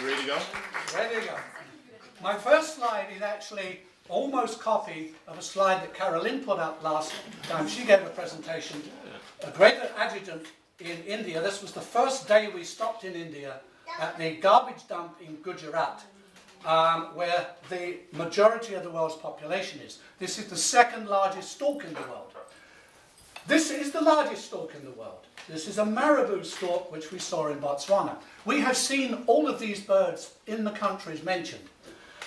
You ready to go? Ready to go. My first slide is actually almost copy of a slide that Carolyn put up last time she gave a presentation. A great adjutant in India. This was the first day we stopped in India at the garbage dump in Gujarat, where the majority of the world's population is. This is the second largest stork in the world. This is the largest stork in the world. This is a marabou stork, which we saw in Botswana. We have seen all of these birds in the countries mentioned.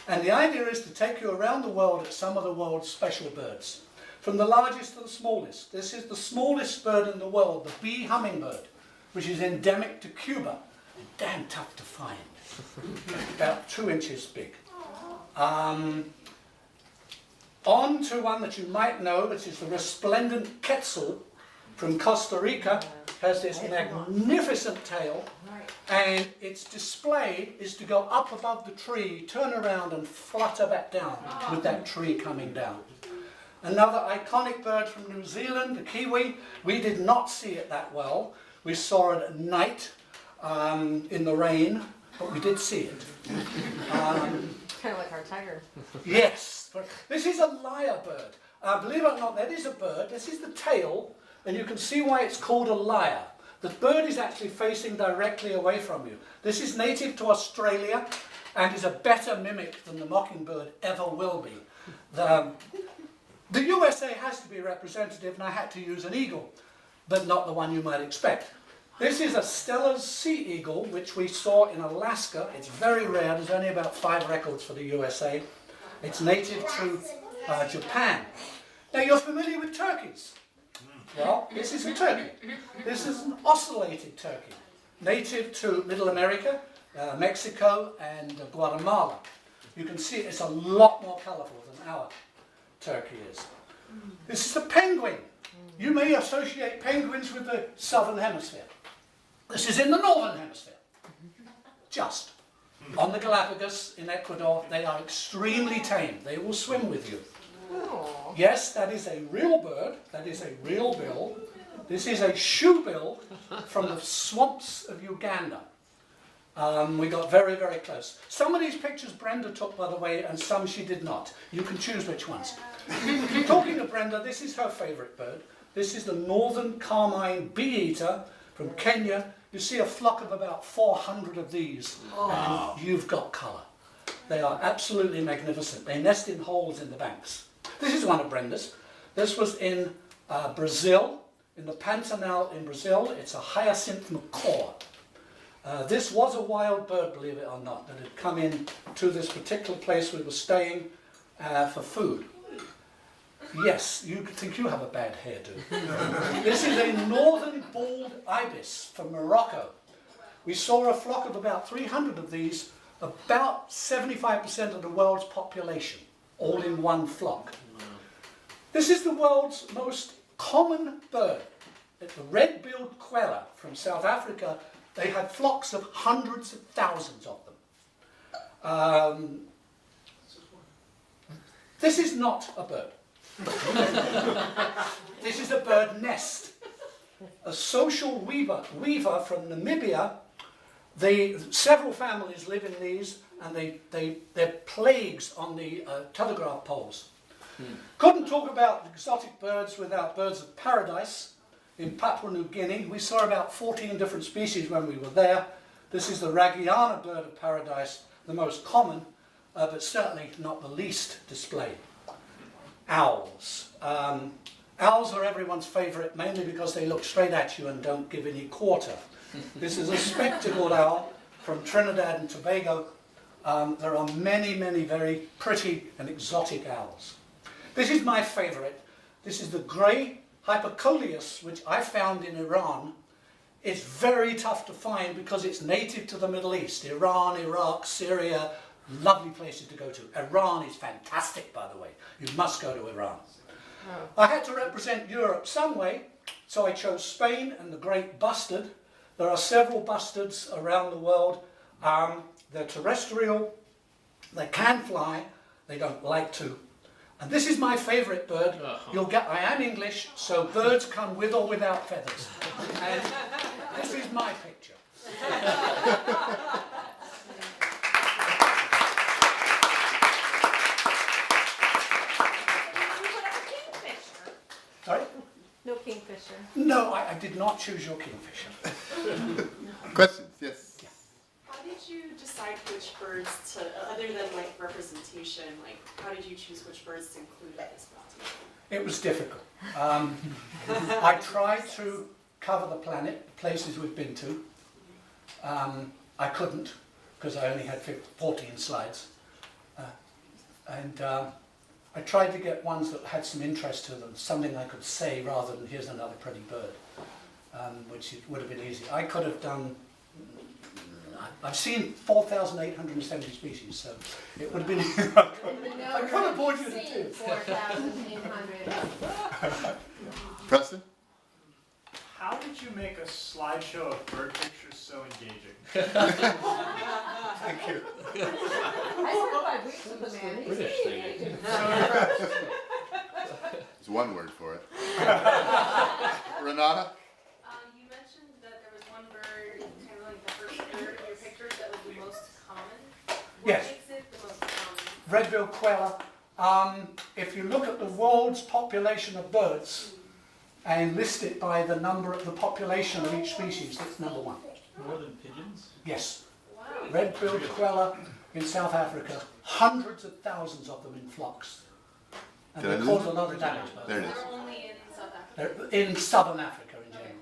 And the idea is to take you around the world at some of the world's special birds. From the largest to the smallest. This is the smallest bird in the world, the bee hummingbird, which is endemic to Cuba. Damn tough to find. About 2 inches big. On to one that you might know, which is the resplendent quetzal from Costa Rica. Has this magnificent tail, and its display is to go up above the tree, turn around and flutter back down with that tree coming down. Another iconic bird from New Zealand, the kiwi. We did not see it that well. We saw it at night in the rain, but we did see it. Kind of like our tiger. Yes, but this is a lyrebird. Believe it or not, that is a bird. This is the tail, and you can see why it's called a lyre. The bird is actually facing directly away from you. This is native to Australia and is a better mimic than the mockingbird ever will be. The USA has to be representative, and I had to use an eagle, but not the one you might expect. This is a Steller's sea eagle, which we saw in Alaska. It's very rare. There's only about 5 records for the USA. It's native to Japan. Now, you're familiar with turkeys. Well, this is a turkey. This is an ocellated turkey, native to Middle America, Mexico, and Guatemala. You can see it's a lot more colourful than our turkey is. This is a penguin. You may associate penguins with the southern hemisphere. This is in the northern hemisphere. Just. On the Galapagos in Ecuador, they are extremely tame. They will swim with you. Oh. Yes, that is a real bird. That is a real bill. This is a shoebill from the swamps of Uganda. We got very, very close. Some of these pictures Brenda took, by the way, and some she did not. You can choose which ones. Talking of Brenda, this is her favourite bird. This is the northern carmine bee-eater from Kenya. You see a flock of about 400 of these, and you've got colour. They are absolutely magnificent. They nest in holes in the banks. This is one of Brenda's. This was in Brazil, in the Pantanal in Brazil. It's a hyacinth macaw. This was a wild bird, believe it or not, that had come in to this particular place we were staying for food. Yes, you think you have a bad hairdo. This is a northern bald ibis from Morocco. We saw a flock of about 300 of these, about 75% of the world's population, all in one flock. This is the world's most common bird. It's the red-billed queller from South Africa. They had flocks of hundreds of thousands of them. This is not a bird. This is a bird nest. A social weaver from Namibia. Several families live in these, and they're plagues on the telegraph poles. Couldn't talk about exotic birds without birds of paradise. In Papua New Guinea, we saw about 14 different species when we were there. This is the Ragiana bird of paradise, the most common, but certainly not the least displayed. Owls. Owls are everyone's favourite, mainly because they look straight at you and don't give any quarter. This is a spectacled owl from Trinidad and Tobago. There are many, many very pretty and exotic owls. This is my favourite. This is the grey Hypercoleus, which I found in Iran. It's very tough to find because it's native to the Middle East. Iran, Iraq, Syria, lovely places to go to. Iran is fantastic, by the way. You must go to Iran. I had to represent Europe some way, so I chose Spain and the great bustard. There are several bustards around the world. They're terrestrial, they can fly, they don't like to. And this is my favourite bird. I am English, so birds come with or without feathers. And this is my picture. I did not choose your kingfisher. Questions? Yes. How did you decide which birds to, other than like representation, like how did you choose which birds to include in this presentation? It was difficult. I tried to cover the planet, places we've been to. I couldn't, because I only had 14 slides. I tried to get ones that had some interest to them, something I could say rather than here's another pretty bird, which it would have been easy. I could have done, I've seen 4,870 species, so it would have been, I could have bored you to tears. 4,800. Preston? How did you make a slideshow of bird pictures so engaging? Thank you. I spent 5 weeks with the man. He's British pretty thing. engaging. There's one word for it. Renata? You mentioned that there was one bird, kind of like the first third of your pictures, that was the most common. What Yes. makes it the most common? Red-billed queller. If you look at the world's population of birds and list it by the number of the population of each species, it's number one. More than pigeons? Yes. Wow. Red-billed queller in South Africa, hundreds of thousands of them in flocks. And Did I they lose cause a lot of damage. by the There it way. is. They're only in South Africa. They're in southern Africa in general.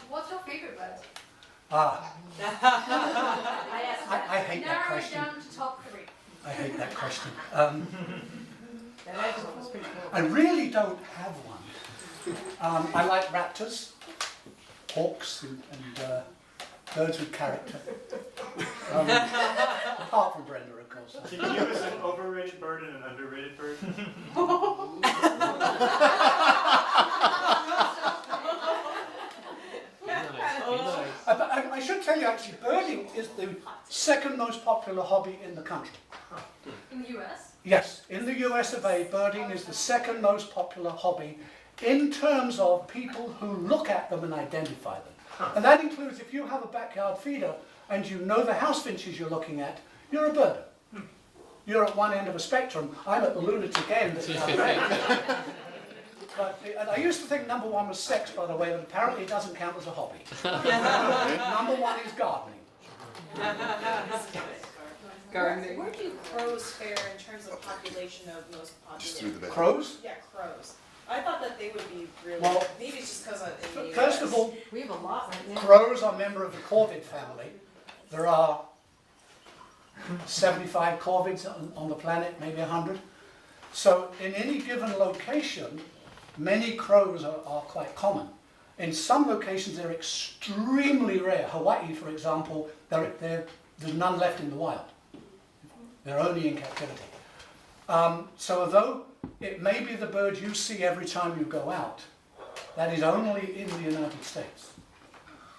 What's your favorite bird? Ah, I asked I hate that Narrow it question. down to top 3. I hate that question. That actually was pretty cool. I really don't have one. I like raptors, hawks, and birds with character. Apart from Brenda, of course. Can you give us an overrated bird and an underrated bird? I should tell you actually, birding is the second most popular hobby in the country. In the US? Yes, in the US of A, birding is the second most popular hobby in terms of people who look at them and identify them. And that includes if you have a backyard feeder and you know the house finches you're looking at, you're a birder. You're at one end of a spectrum. I'm at the lunatic end. At the other end. And I used to think number one was sex, by the way, but apparently it doesn't count as a hobby. Number one is gardening. Gardening. Where do crows fare in terms of population of most Just through popular? the bed. Crows? Yeah, crows. I thought that they would be really, Well, maybe it's just because in the US. First of all, We have a lot right now. crows are a member of the corvid family. There are 75 corvids on the planet, maybe 100. So in any given location, many crows are quite common. In some locations they're extremely rare. Hawaii, for example, there's none left in the wild. They're only in captivity. So although it may be the bird you see every time you go out, that is only in the United States.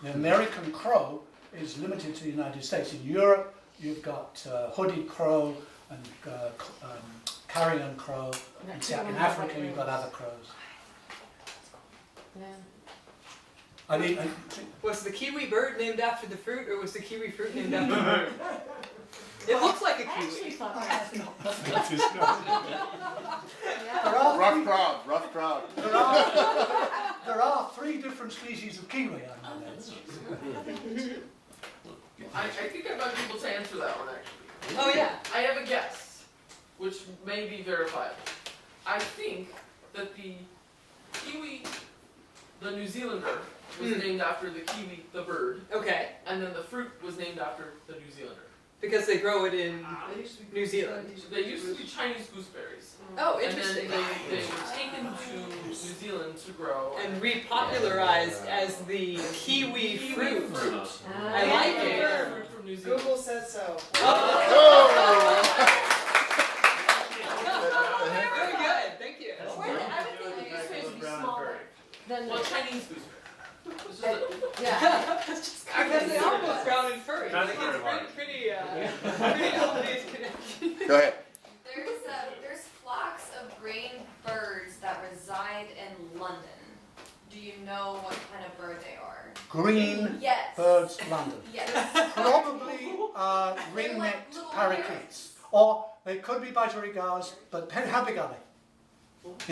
The American crow is limited to the United States. In Europe, you've got hooded crow and carrion crow. In Africa, you've got other crows. Yeah. I mean, Was the kiwi bird named after the fruit, or was the kiwi fruit named after the bird? It looks like a I actually kiwi. thought that. there are Rough crowd, rough crowd. there are 3 different species of kiwi. I know that. I think I might be able to answer that one actually. Oh yeah. I have a guess, which may be verifiable. I think that the kiwi, the New Zealander, was named after the kiwi, the bird, Okay. and then the fruit was named after the New Zealander. Because they grow it in They used to be, New Zealand. they used to be Chinese gooseberries, Oh, and then interesting. they were taken to New Zealand to grow. And repopularized as the kiwi fruit. I like it. Fruit from New Zealand. Google says so. Very good. Thank you. I would think the gooseberries would be Brown and smaller. furry. Then, Well, Chinese gooseberry. It's just a- yeah. Because they are both brown and furry. That's Like, very hard. it's pretty obvious connection. Go ahead. There's flocks of green birds that reside in London. Do you know what kind of bird they are? Green Yes. birds, London. Yes. Probably ring-necked little parakeets. Or they could be budgerigars, but how big are they?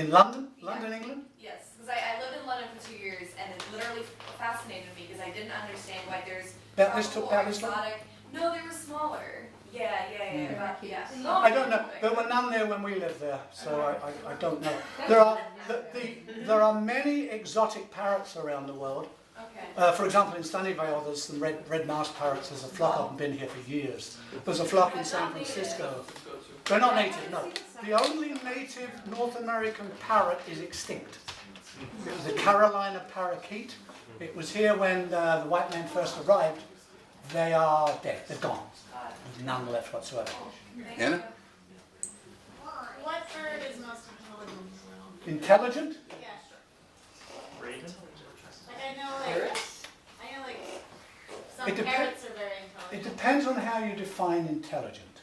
In London? London, England? Yes, because I lived in London for 2 years, and it literally fascinated me because I didn't understand why there's tropical or exotic. No, they were smaller. Yeah. I don't know. There were none there when we lived there, so I don't know. There are many exotic parrots around the world. Okay. For example, in Sunnyvale, there's some red masked parrots. There's a flock of them been here for years. There's a flock in San Francisco. They're not native, no. The only native North American parrot is extinct. It was the Carolina parakeet. It was here when the white men first arrived. They are dead. They're gone. There's none left whatsoever. Anna? What bird is most intelligent? Intelligent? Yeah. Raven? Like I know like some It depends. parrots are very It intelligent. depends on how you define intelligent.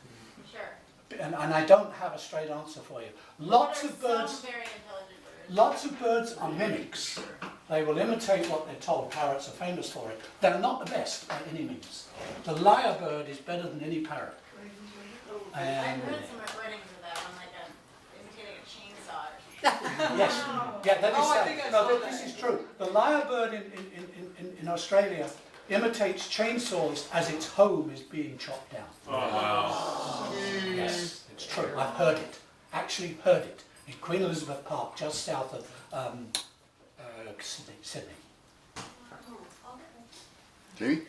Sure. And I don't have a straight answer for you. Lots of What are birds. some very intelligent birds? Lots of birds are mimics. They will imitate what they're told. Parrots are famous for it. They're not the best by any means. The lyrebird is better than any parrot. I've And heard some recordings of that on like imitating a chainsaw. yes, yeah, that is Oh, I sad. think I No, saw this that. is true. The lyrebird in Australia imitates chainsaws as its home is being chopped down. Oh, wow. Yes, it's true. I've heard it. Actually heard it in Queen Elizabeth Park, just south of Sydney. Jamie?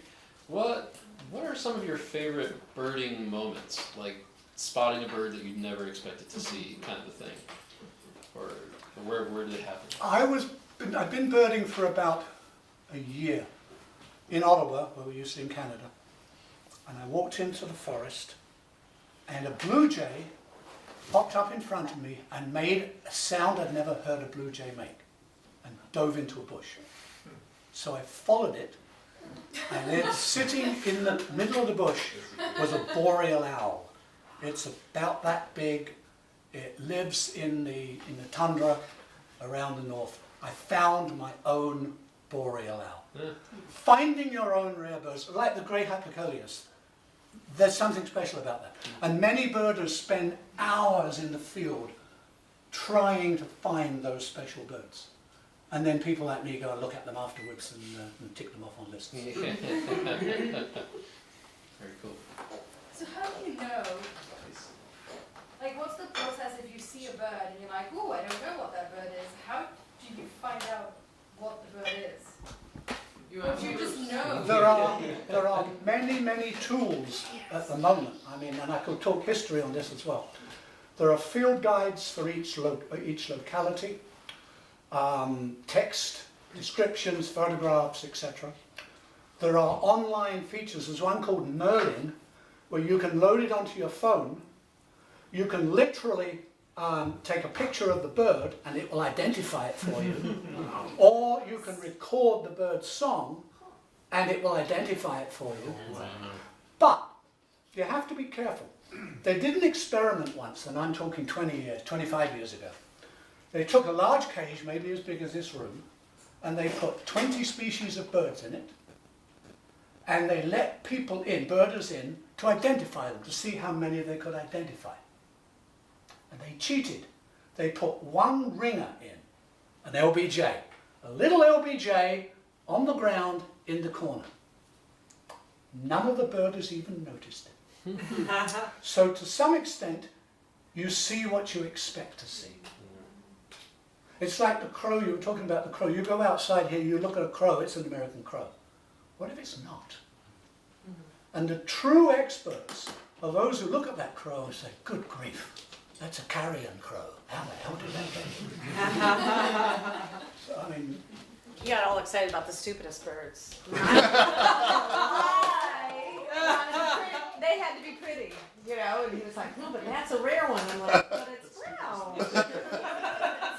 What are some of your favorite birding moments? Like spotting a bird that you'd never expected to see, kind of a thing, or where did it happen? I've been birding for about a year in Ottawa, where we used to in Canada, and I walked into the forest, and a blue jay popped up in front of me and made a sound I'd never heard a blue jay make, and dove into a bush. So I followed it, and then sitting in the middle of the bush was a boreal owl. It's about that big. It lives in the tundra around the north. I found my own boreal owl. Yeah. Finding your own rare birds, like the grey hypocoleus, there's something special about that. And many birders spend hours in the field trying to find those special birds. And then people like me go and look at them afterwards and tick them off on lists. Very cool. So how do you know? Like, what's the process if you see a bird and you're like, oh, I don't know what that bird is? How do you find out what the bird is? You just know. There are many tools at the moment. I mean, and I could talk history on this as well. There are field guides for each locality, text, descriptions, photographs, etc. There are online features. There's one called Merlin, where you can load it onto your phone. You can literally take a picture of the bird and it will identify it for you. Or you can record the bird's song and it will identify it for you. But you have to be careful. They did an experiment once, and I'm talking 25 years ago. They took a large cage, maybe as big as this room, and they put 20 species of birds in it, and they let people in, birders in, to identify them, to see how many they could identify. And they cheated. They put one ringer in, an LBJ, a little LBJ on the ground in the corner. None of the birders even noticed it. So to some extent, you see what you expect to see. It's like the crow, you were talking about the crow. You go outside here, you look at a crow, it's an American crow. What if it's not? And the true experts are those who look at that crow and say, good grief, that's a carrion crow. How the hell did that get? So, I mean, You got all excited about the stupidest birds. They had to be pretty, you know, and he was like, no, but that's a rare one. I'm like, but it's brown.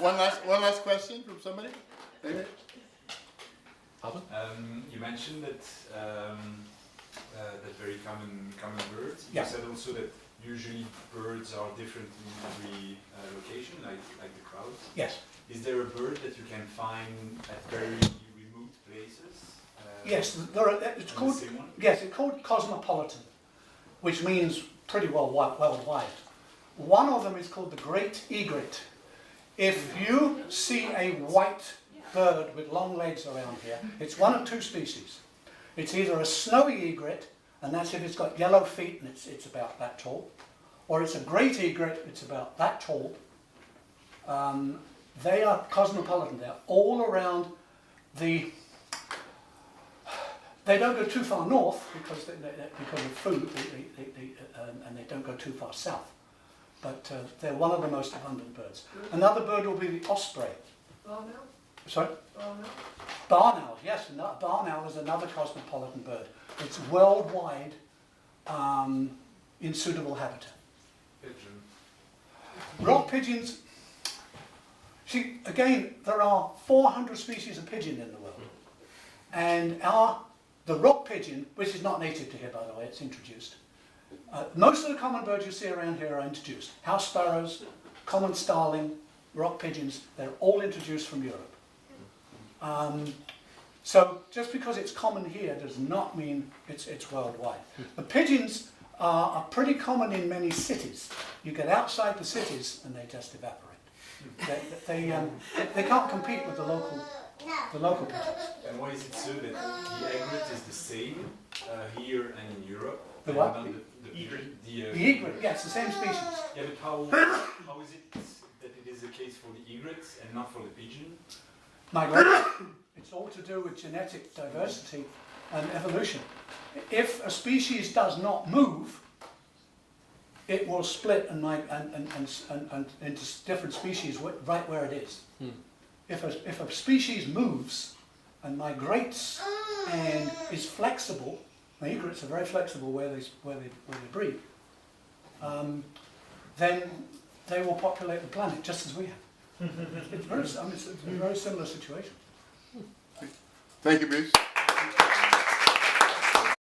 One last question from somebody? David? You mentioned that that very common birds. Yeah. You said also that usually birds are different in every location, like the crowds. yes. Is there a bird that you can find at very remote places? Yes, it's and called, the same one? yes, it's called cosmopolitan, which means pretty well worldwide. One of them is called the great egret. If you see a white bird with long legs around here, it's one of two species. It's either a snowy egret, and that's if it's got yellow feet and it's about that tall, or it's a great egret, it's about that tall. They are cosmopolitan. They're all around the... They don't go too far north because of food, and they don't go too far south. But they're one of the most abundant birds. Another bird will be the osprey. Barn owl? Sorry? Barn owl? Barn owl, yes. Barn owl is another cosmopolitan bird. It's worldwide in suitable habitat. Pigeon. Rock pigeons. See, again, there are 400 species of pigeon in the world. And the rock pigeon, which is not native to here, by the way, it's introduced. Most of the common birds you see around here are introduced. House sparrows, common starling, rock pigeons, they're all introduced from Europe. So just because it's common here does not mean it's worldwide. The pigeons are pretty common in many cities. You get outside the cities and they just evaporate. They can't compete with the local pigeons. And why is it so that the egret is the same here and in Europe? The what? And the egret. The egret, yes, the same species. Yeah, but how is it that it is the case for the egrets and not for the pigeon? Migration. It's all to do with genetic diversity and evolution. If a species does not move, it will split and into different species right where it is. If a species moves and migrates and is flexible, the egrets are very flexible where they breed, then they will populate the planet just as we have. It's a very similar situation. Thank you, Bruce.